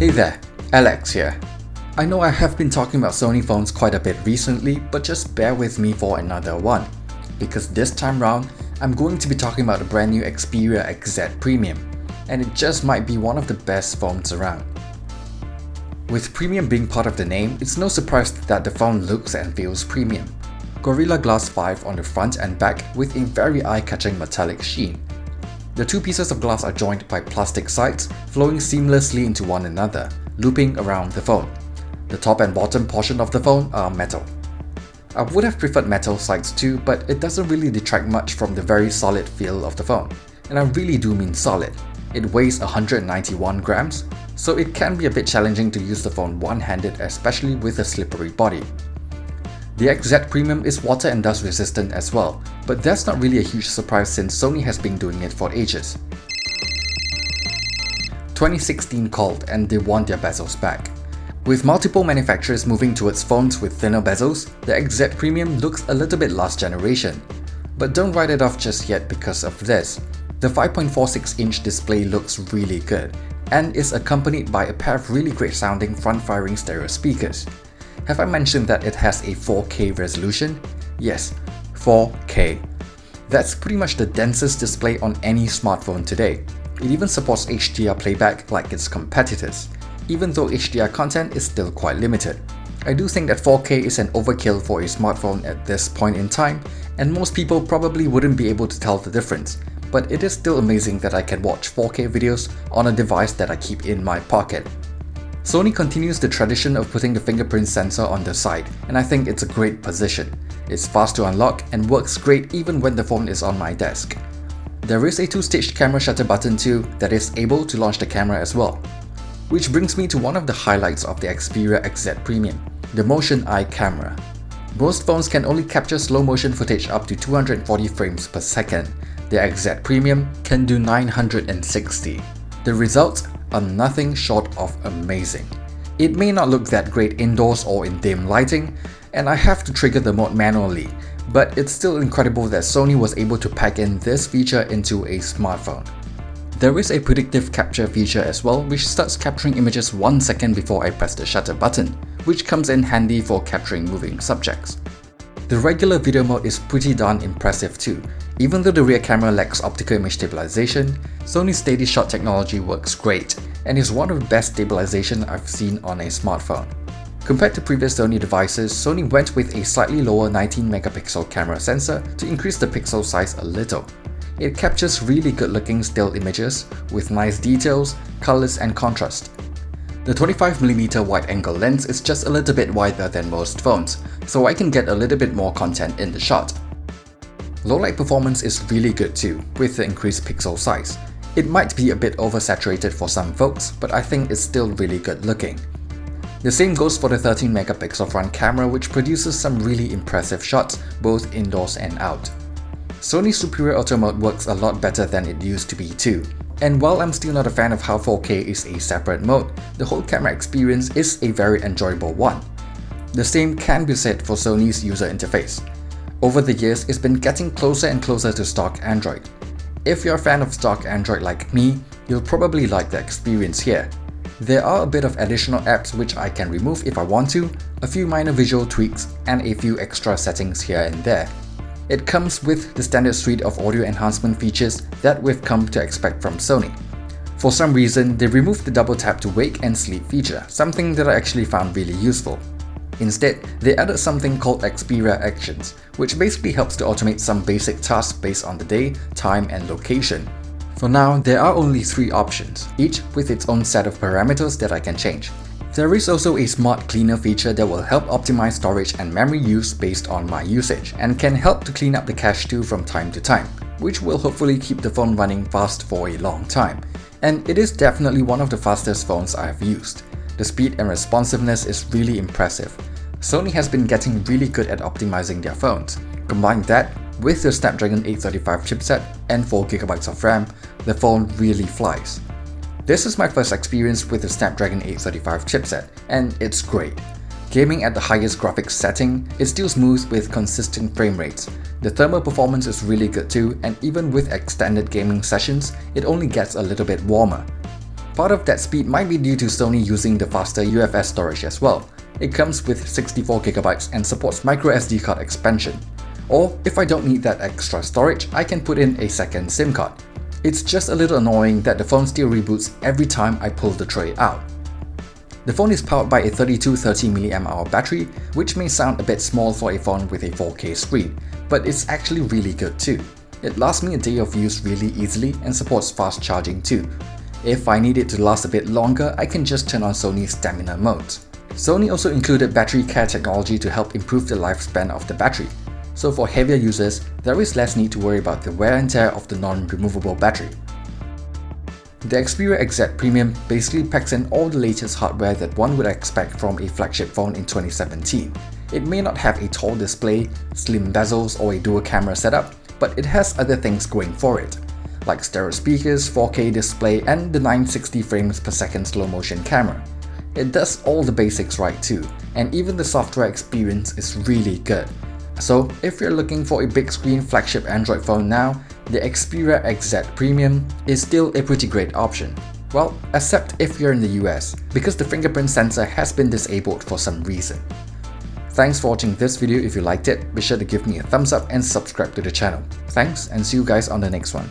Hey there, Alex here. I know I have been talking about Sony phones quite a bit recently, but just bear with me for another one. Because this time round, I'm going to be talking about the brand new Xperia XZ Premium, and it just might be one of the best phones around. With premium being part of the name, it's no surprise that the phone looks and feels premium. Gorilla Glass 5 on the front and back with a very eye-catching metallic sheen. The two pieces of glass are joined by plastic sides, flowing seamlessly into one another, looping around the phone. The top and bottom portion of the phone are metal. I would have preferred metal sides too, but it doesn't really detract much from the very solid feel of the phone. And I really do mean solid. It weighs 191 grams, so it can be a bit challenging to use the phone one-handed, especially with a slippery body. The XZ Premium is water and dust resistant as well, but that's not really a huge surprise since Sony has been doing it for ages. 2016 called and they want their bezels back. With multiple manufacturers moving towards phones with thinner bezels, the XZ Premium looks a little bit last generation. But don't write it off just yet because of this. The 5.46-inch display looks really good, and is accompanied by a pair of really great sounding front-firing stereo speakers. Have I mentioned that it has a 4K resolution? Yes, 4K. That's pretty much the densest display on any smartphone today. It even supports HDR playback like its competitors, even though HDR content is still quite limited. I do think that 4K is an overkill for a smartphone at this point in time, and most people probably wouldn't be able to tell the difference, but it is still amazing that I can watch 4K videos on a device that I keep in my pocket. Sony continues the tradition of putting the fingerprint sensor on the side, and I think it's a great position. It's fast to unlock and works great even when the phone is on my desk. There is a two-staged camera shutter button too that is able to launch the camera as well. Which brings me to one of the highlights of the Xperia XZ Premium, the Motion Eye camera. Most phones can only capture slow motion footage up to 240 frames per second. The XZ Premium can do 960. The results are nothing short of amazing. It may not look that great indoors or in dim lighting, and I have to trigger the mode manually, but it's still incredible that Sony was able to pack in this feature into a smartphone. There is a predictive capture feature as well, which starts capturing images 1 second before I press the shutter button, which comes in handy for capturing moving subjects. The regular video mode is pretty darn impressive too. Even though the rear camera lacks optical image stabilization, Sony's steady shot technology works great and is one of the best stabilization I've seen on a smartphone. Compared to previous Sony devices, Sony went with a slightly lower 19-megapixel camera sensor to increase the pixel size a little. It captures really good-looking still images with nice details, colors and contrast. The 25mm wide-angle lens is just a little bit wider than most phones, so I can get a little bit more content in the shot. Low-light performance is really good too, with the increased pixel size. It might be a bit oversaturated for some folks, but I think it's still really good looking. The same goes for the 13-megapixel front camera, which produces some really impressive shots both indoors and out. Sony's Superior Auto Mode works a lot better than it used to be too. And while I'm still not a fan of how 4K is a separate mode, the whole camera experience is a very enjoyable one. The same can be said for Sony's user interface. Over the years, it's been getting closer and closer to stock Android. If you're a fan of stock Android like me, you'll probably like the experience here. There are a bit of additional apps which I can remove if I want to, a few minor visual tweaks, and a few extra settings here and there. It comes with the standard suite of audio enhancement features that we've come to expect from Sony. For some reason, they removed the double tap to wake and sleep feature, something that I actually found really useful. Instead, they added something called Xperia Actions, which basically helps to automate some basic tasks based on the day, time and location. For now, there are only 3 options, each with its own set of parameters that I can change. There is also a smart cleaner feature that will help optimize storage and memory use based on my usage, and can help to clean up the cache too from time to time, which will hopefully keep the phone running fast for a long time. And it is definitely one of the fastest phones I have used. The speed and responsiveness is really impressive. Sony has been getting really good at optimizing their phones. Combine that with the Snapdragon 835 chipset and 4GB of RAM, the phone really flies. This is my first experience with the Snapdragon 835 chipset, and it's great. Gaming at the highest graphics setting, it's still smooth with consistent frame rates. The thermal performance is really good too, and even with extended gaming sessions, it only gets a little bit warmer. Part of that speed might be due to Sony using the faster UFS storage as well. It comes with 64GB and supports microSD card expansion. Or if I don't need that extra storage, I can put in a second SIM card. It's just a little annoying that the phone still reboots every time I pull the tray out. The phone is powered by a 3230mAh battery, which may sound a bit small for a phone with a 4K screen, but it's actually really good too. It lasts me a day of use really easily and supports fast charging too. If I need it to last a bit longer, I can just turn on Sony's stamina modes. Sony also included battery care technology to help improve the lifespan of the battery. So for heavier users, there is less need to worry about the wear and tear of the non-removable battery. The Xperia XZ Premium basically packs in all the latest hardware that one would expect from a flagship phone in 2017. It may not have a tall display, slim bezels or a dual camera setup, but it has other things going for it, like stereo speakers, 4K display and the 960 frames per second slow motion camera. It does all the basics right too, and even the software experience is really good. So if you're looking for a big screen flagship Android phone now, the Xperia XZ Premium is still a pretty great option. Well, except if you're in the US, because the fingerprint sensor has been disabled for some reason. Thanks for watching this video. If you liked it, be sure to give me a thumbs up and subscribe to the channel. Thanks, and see you guys on the next one.